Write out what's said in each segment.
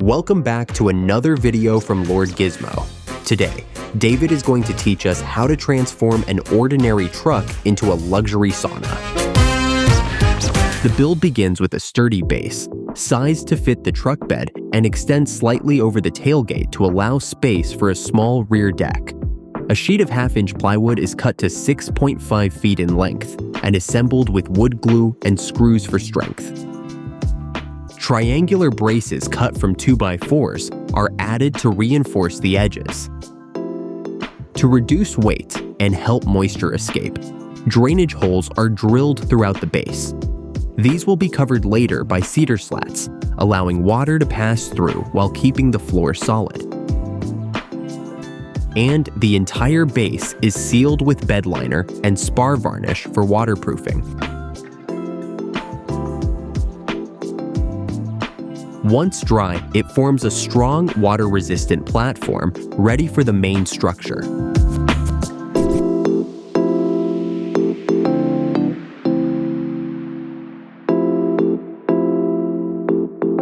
Welcome back to another video from Lord Gizmo. Today, David is going to teach us how to transform an ordinary truck into a luxury sauna. The build begins with a sturdy base, sized to fit the truck bed and extends slightly over the tailgate to allow space for a small rear deck. A sheet of 1/2-inch plywood is cut to 6.5 feet in length and assembled with wood glue and screws for strength. Triangular braces cut from 2x4s are added to reinforce the edges. To reduce weight and help moisture escape, drainage holes are drilled throughout the base. These will be covered later by cedar slats, allowing water to pass through while keeping the floor solid. And the entire base is sealed with bed liner and spar varnish for waterproofing. Once dry, it forms a strong, water-resistant platform ready for the main structure.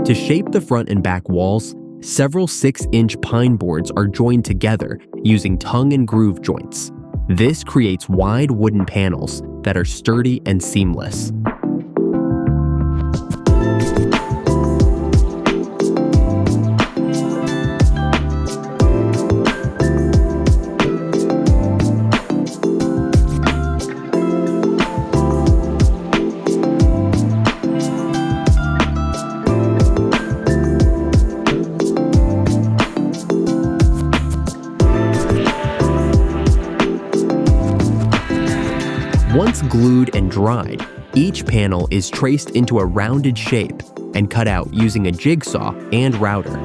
To shape the front and back walls, several 6-inch pine boards are joined together using tongue and groove joints. This creates wide wooden panels that are sturdy and seamless. Once glued and dried, each panel is traced into a rounded shape and cut out using a jigsaw and router.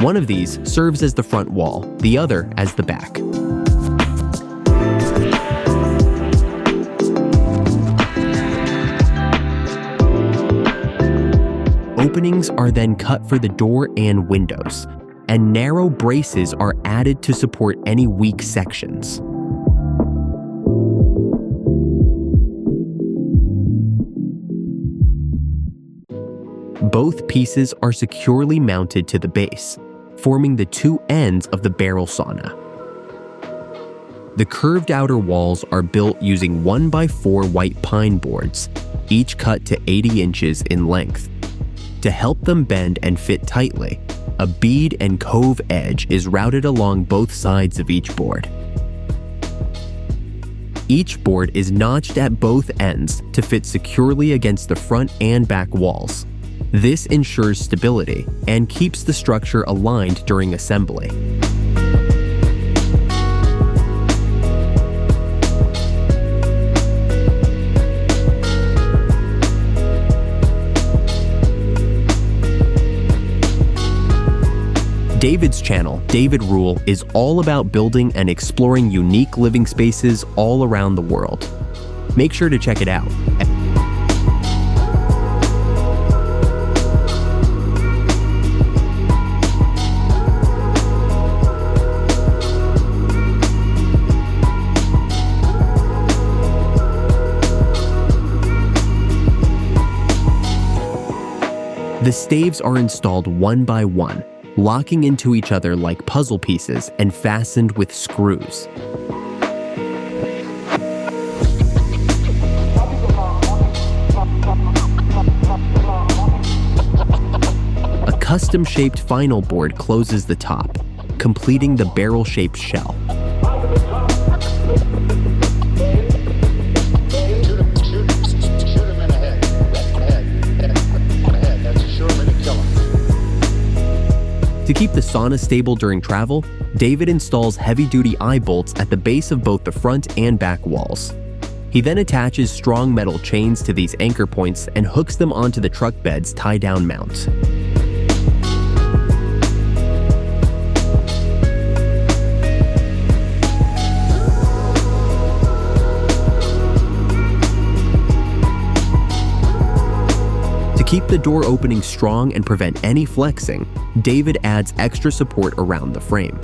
One of these serves as the front wall, the other as the back. Openings are then cut for the door and windows, and narrow braces are added to support any weak sections. Both pieces are securely mounted to the base, forming the two ends of the barrel sauna. The curved outer walls are built using 1x4 white pine boards, each cut to 80 inches in length. To help them bend and fit tightly, a bead and cove edge is routed along both sides of each board. Each board is notched at both ends to fit securely against the front and back walls. This ensures stability and keeps the structure aligned during assembly. David's channel, David Rule, is all about building and exploring unique living spaces all around the world. Make sure to check it out. The staves are installed one by one, locking into each other like puzzle pieces and fastened with screws. A custom-shaped final board closes the top, completing the barrel-shaped shell. To keep the sauna stable during travel, David installs heavy-duty eye bolts at the base of both the front and back walls. He then attaches strong metal chains to these anchor points and hooks them onto the truck bed's tie-down mount. To keep the door opening strong and prevent any flexing, David adds extra support around the frame.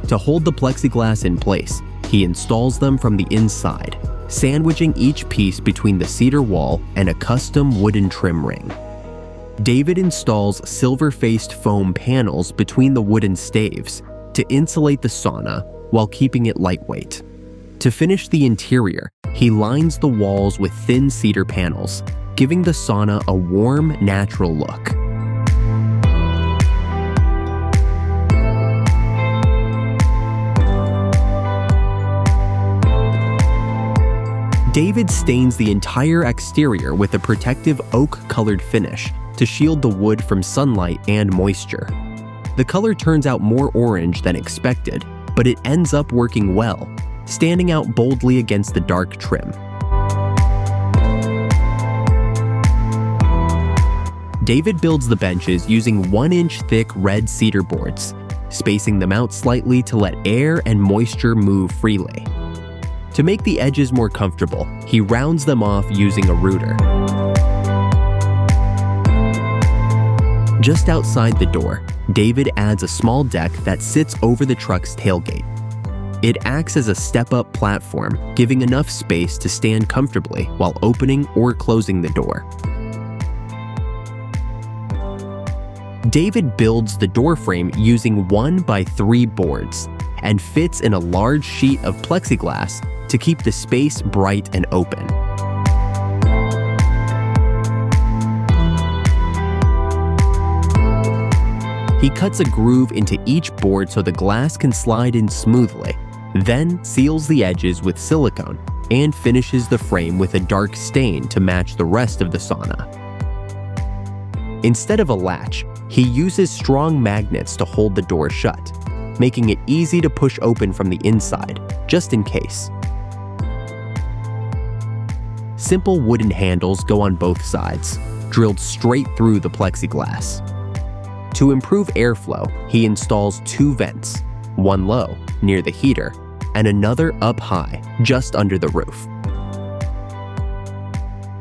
To hold the plexiglass in place, he installs them from the inside, sandwiching each piece between the cedar wall and a custom wooden trim ring. David installs silver-faced foam panels between the wooden staves to insulate the sauna while keeping it lightweight. To finish the interior, he lines the walls with thin cedar panels, giving the sauna a warm, natural look. David stains the entire exterior with a protective oak-colored finish to shield the wood from sunlight and moisture. The color turns out more orange than expected, but it ends up working well, standing out boldly against the dark trim. David builds the benches using 1-inch thick red cedar boards, spacing them out slightly to let air and moisture move freely. To make the edges more comfortable, he rounds them off using a router. Just outside the door, David adds a small deck that sits over the truck's tailgate. It acts as a step-up platform, giving enough space to stand comfortably while opening or closing the door. David builds the door frame using 1x3 boards and fits in a large sheet of plexiglass to keep the space bright and open. He cuts a groove into each board so the glass can slide in smoothly, then seals the edges with silicone and finishes the frame with a dark stain to match the rest of the sauna. Instead of a latch, he uses strong magnets to hold the door shut, making it easy to push open from the inside, just in case. Simple wooden handles go on both sides, drilled straight through the plexiglass. To improve airflow, he installs 2 vents, one low, near the heater, and another up high, just under the roof.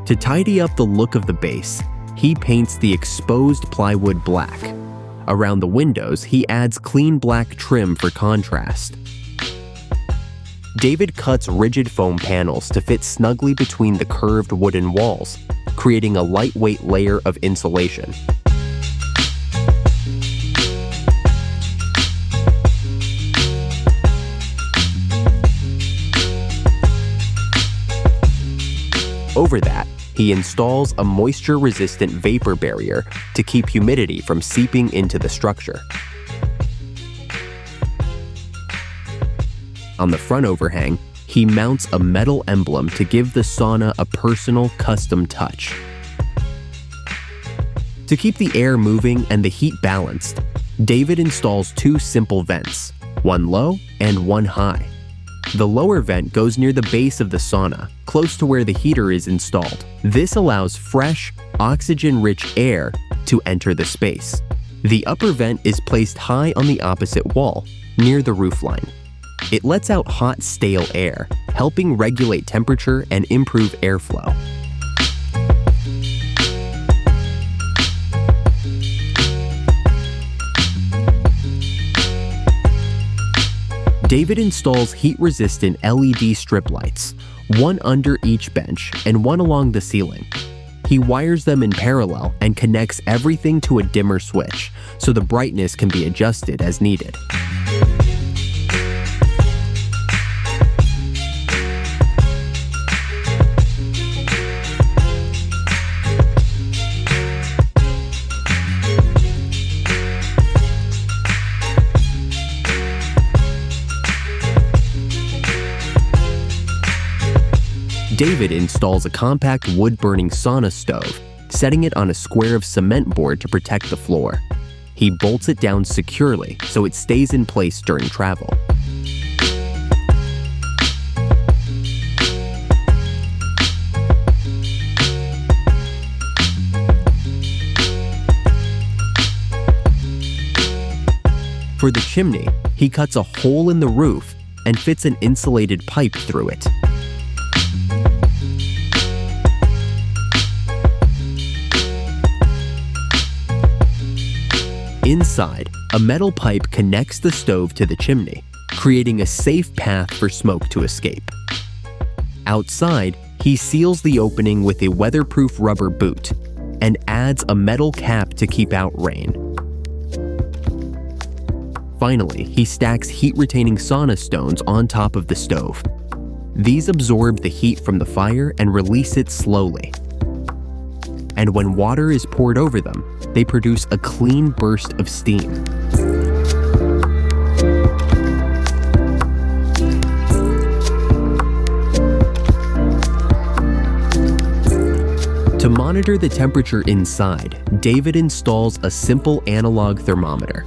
To tidy up the look of the base, he paints the exposed plywood black. Around the windows, he adds clean black trim for contrast. David cuts rigid foam panels to fit snugly between the curved wooden walls, creating a lightweight layer of insulation. Over that, he installs a moisture-resistant vapor barrier to keep humidity from seeping into the structure. On the front overhang, he mounts a metal emblem to give the sauna a personal, custom touch. To keep the air moving and the heat balanced, David installs 2 simple vents, one low and one high. The lower vent goes near the base of the sauna, close to where the heater is installed. This allows fresh, oxygen-rich air to enter the space. The upper vent is placed high on the opposite wall, near the roofline. It lets out hot, stale air, helping regulate temperature and improve airflow. David installs heat-resistant LED strip lights, one under each bench and one along the ceiling. He wires them in parallel and connects everything to a dimmer switch, so the brightness can be adjusted as needed. David installs a compact wood-burning sauna stove, setting it on a square of cement board to protect the floor. He bolts it down securely so it stays in place during travel. For the chimney, he cuts a hole in the roof and fits an insulated pipe through it. Inside, a metal pipe connects the stove to the chimney, creating a safe path for smoke to escape. Outside, he seals the opening with a weatherproof rubber boot and adds a metal cap to keep out rain. Finally, he stacks heat-retaining sauna stones on top of the stove. These absorb the heat from the fire and release it slowly. And when water is poured over them, they produce a clean burst of steam. To monitor the temperature inside, David installs a simple analog thermometer.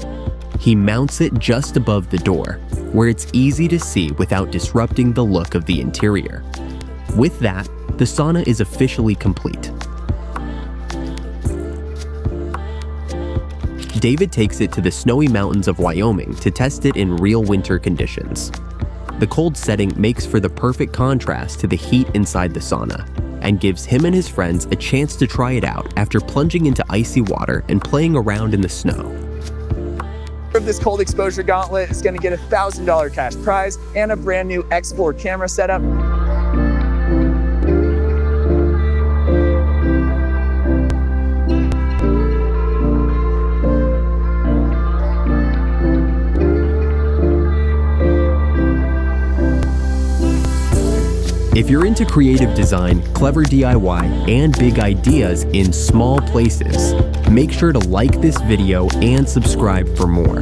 He mounts it just above the door, where it's easy to see without disrupting the look of the interior. With that, the sauna is officially complete. David takes it to the snowy mountains of Wyoming to test it in real winter conditions. The cold setting makes for the perfect contrast to the heat inside the sauna, and gives him and his friends a chance to try it out after plunging into icy water and playing around in the snow. This cold exposure gauntlet is going to get a $1,000 cash prize and a brand new X4 camera setup. If you're into creative design, clever DIY, and big ideas in small places, make sure to like this video and subscribe for more.